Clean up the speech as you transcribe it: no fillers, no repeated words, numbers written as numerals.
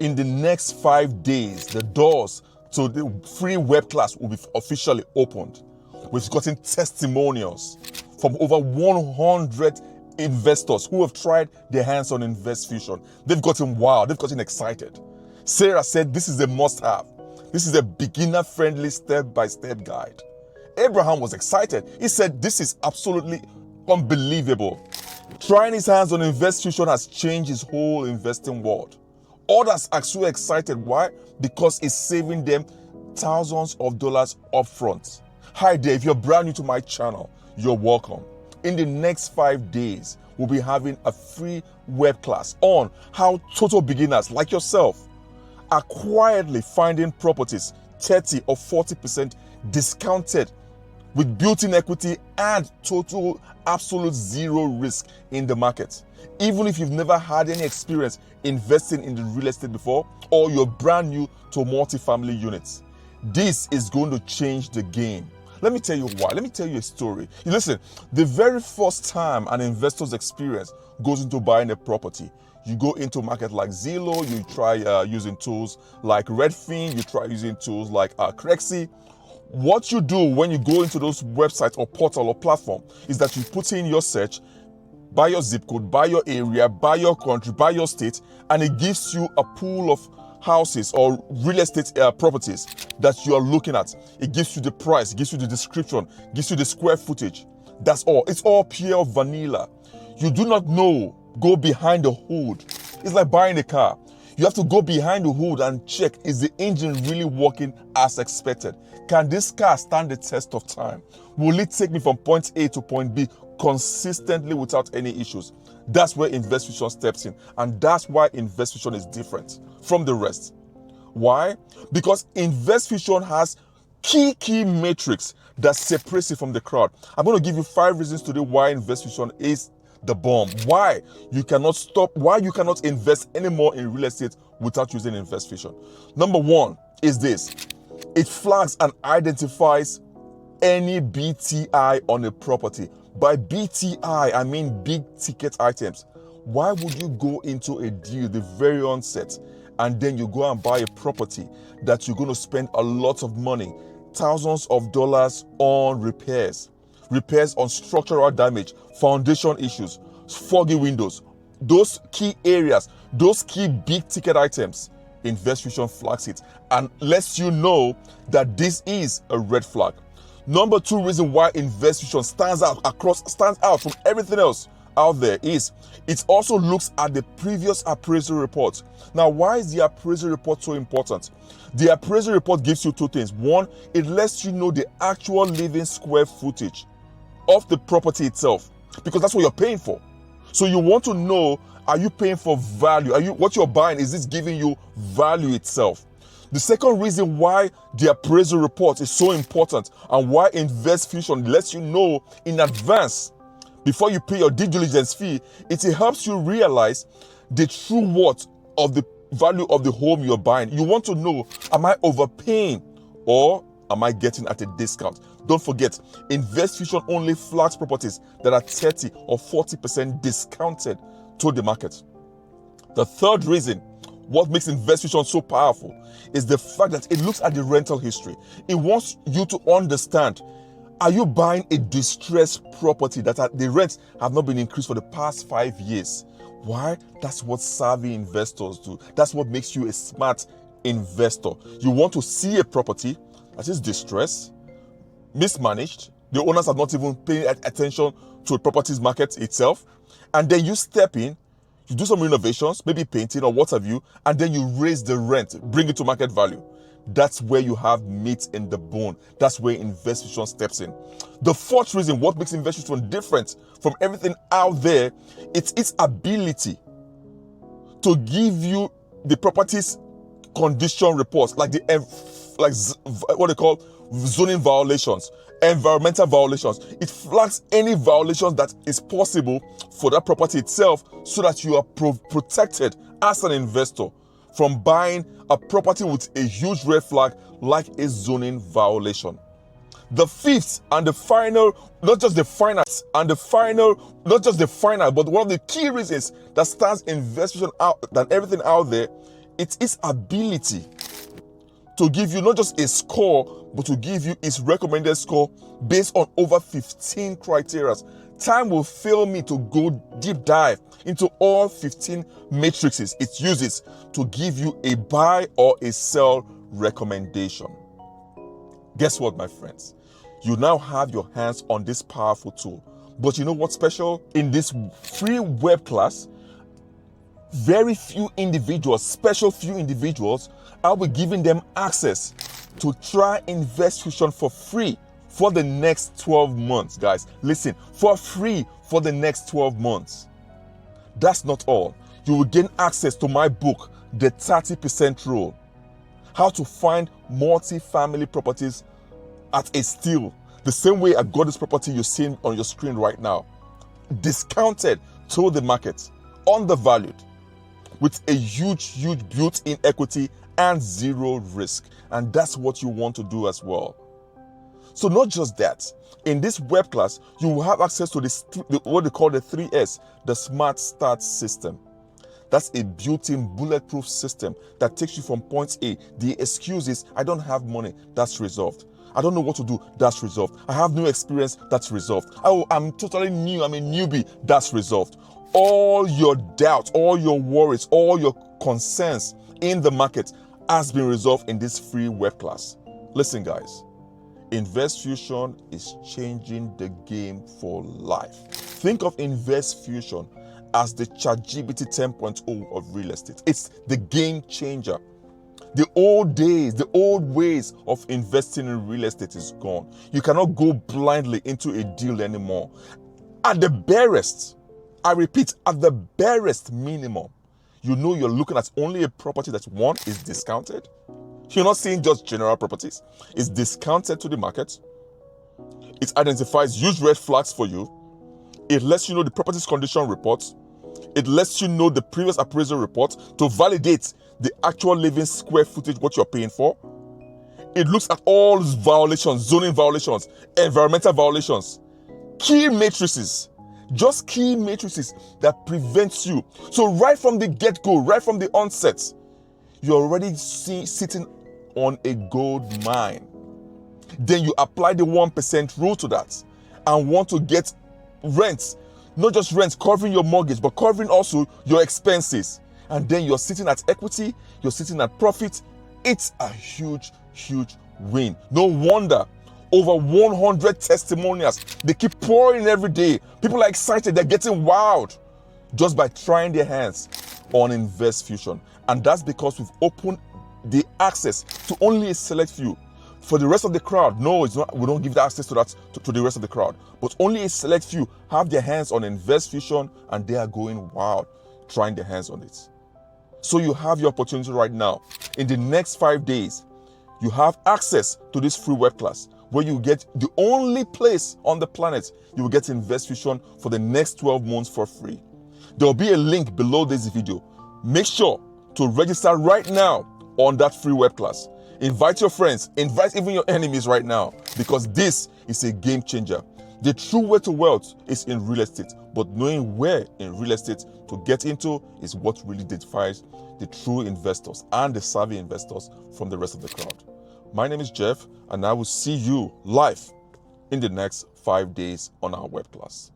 In the next 5 days, the doors to the free web class will be officially opened. We've gotten testimonials from over 100 investors who have tried their hands on InvestFusion. They've gotten wild, they've gotten excited. Sarah said this is a must-have. This is a beginner-friendly step-by-step guide. Abraham was excited. He said this is absolutely unbelievable. Trying his hands on InvestFusion has changed his whole investing world. Others are so excited. Why? Because it's saving them thousands of dollars upfront. Hi there, if you're brand new to my channel, you're welcome. In the next 5 days, we'll be having a free web class on how total beginners like yourself are quietly finding properties 30 or 40% discounted with built-in equity and total absolute zero risk in the market. Even if you've never had any experience investing in the real estate before, or you're brand new to multifamily units, this is going to change the game. Let me tell you why. Let me tell you a story. Listen, the very first time an investor's experience goes into buying a property, you go into a market like Zillow, you try using tools like Redfin, you try using tools like Crexy. What you do when you go into those websites or portal or platform is that you put in your search, by your zip code, by your area, by your country, by your state, and it gives you a pool of houses or real estate properties that you are looking at. It gives you the price, it gives you the description, gives you the square footage. That's all. It's all pure vanilla. You do not know. Go behind the hood. It's like buying a car. You have to go behind the hood and check, is the engine really working as expected? Can this car stand the test of time? Will it take me from point A to point B consistently without any issues? That's where InvestFusion steps in, and that's why InvestFusion is different from the rest. Why? Because InvestFusion has key metrics that separates it from the crowd. I'm going to give you 5 reasons today why InvestFusion is the bomb. Why you cannot invest anymore in real estate without using InvestFusion. Number 1 is this. It flags and identifies any BTI on a property. By BTI, I mean big ticket items. Why would you go into a deal the very onset and then you go and buy a property that you're going to spend a lot of money, thousands of dollars on repairs on structural damage, foundation issues, foggy windows, those key areas, those key big ticket items? InvestFusion flags it and lets you know that this is a red flag. Number 2 reason why InvestFusion stands out from everything else out there is it also looks at the previous appraisal report. Now, why is the appraisal report so important? The appraisal report gives you 2 things. 1, it lets you know the actual living square footage of the property itself, because that's what you're paying for. So you want to know, are you paying for value? What you're buying, is this giving you value itself? The second reason why the appraisal report is so important and why InvestFusion lets you know in advance before you pay your due diligence fee, it helps you realize the true worth of the value of the home you're buying. You want to know, am I overpaying or am I getting at a discount? Don't forget, InvestFusion only flags properties that are 30 or 40% discounted to the market. The third reason what makes InvestFusion so powerful is the fact that it looks at the rental history. It wants you to understand, are you buying a distressed property that the rents have not been increased for the past 5 years? Why? That's what savvy investors do. That's what makes you a smart investor. You want to see a property that is distressed, mismanaged, the owners are not even paying attention to the property's market itself, and then you step in, you do some renovations, maybe painting or what have you, and then you raise the rent, bring it to market value. That's where you have meat in the bone. That's where InvestFusion steps in. The 4th reason what makes InvestFusion different from everything out there, it's its ability to give you the property's condition reports, like what they call zoning violations, environmental violations. It flags any violations that is possible for that property itself so that you are protected as an investor from buying a property with a huge red flag like a zoning violation. The 5th and the final, not just the final, but one of the key reasons that stands InvestFusion out than everything out there It's its ability to give you not just a score, but to give you its recommended score based on over 15 criteria. Time will fail me to go deep dive into all 15 matrices it uses to give you a buy or a sell recommendation. Guess what, my friends? You now have your hands on this powerful tool. But you know what's special? In this free web class, very few individuals, special few individuals, I'll be giving them access to try InvestFusion for free for the next 12 months, guys. Listen, for free for the next 12 months. That's not all. You will gain access to my book, The 30% Rule. How to find multi-family properties at a steal. The same way I got this property you're seeing on your screen right now. Discounted to the market, undervalued, with a huge built-in equity and zero risk. And that's what you want to do as well. So not just that, in this web class, you will have access to what they call the 3S, the Smart Start system. That's a built-in bulletproof system that takes you from point A. The excuse is, I don't have money, that's resolved. I don't know what to do, that's resolved. I have no experience, that's resolved. Oh, I'm totally new, I'm a newbie, that's resolved. All your doubts, all your worries, all your concerns in the market has been resolved in this free web class. Listen, guys, InvestFusion is changing the game for life. Think of InvestFusion as the ChatGPT 10.0 of real estate. It's the game changer. The old days, the old ways of investing in real estate is gone. You cannot go blindly into a deal anymore. At the barest, I repeat, at the barest minimum, you know you're looking at only a property that, one, is discounted. You're not seeing just general properties. It's discounted to the market. It identifies huge red flags for you. It lets you know the property's condition report. It lets you know the previous appraisal report to validate the actual living square footage, what you're paying for. It looks at all violations, zoning violations, environmental violations, key matrices, just key matrices that prevents you. So right from the get-go, right from the onset, you're already sitting on a gold mine. Then you apply the 1% rule to that and want to get rents, not just rents covering your mortgage, but covering also your expenses. And then you're sitting at equity, you're sitting at profit. It's a huge win. No wonder over 100 testimonials. They keep pouring every day. People are excited, they're getting wild just by trying their hands on InvestFusion. And that's because we've opened the access to only a select few. For the rest of the crowd, no, it's not. We don't give the access to that to the rest of the crowd. But only a select few have their hands on InvestFusion, and they are going wild trying their hands on it. So you have your opportunity right now. In the next 5 days, you have access to this free web class where you get the only place on the planet you will get InvestFusion for the next 12 months for free. There will be a link below this video. Make sure to register right now on that free web class. Invite your friends, invite even your enemies right now, because this is a game changer. The true way to wealth is in real estate, but knowing where in real estate to get into is what really defines the true investors and the savvy investors from the rest of the crowd. My name is Jeff, and I will see you live in the next 5 days on our web class.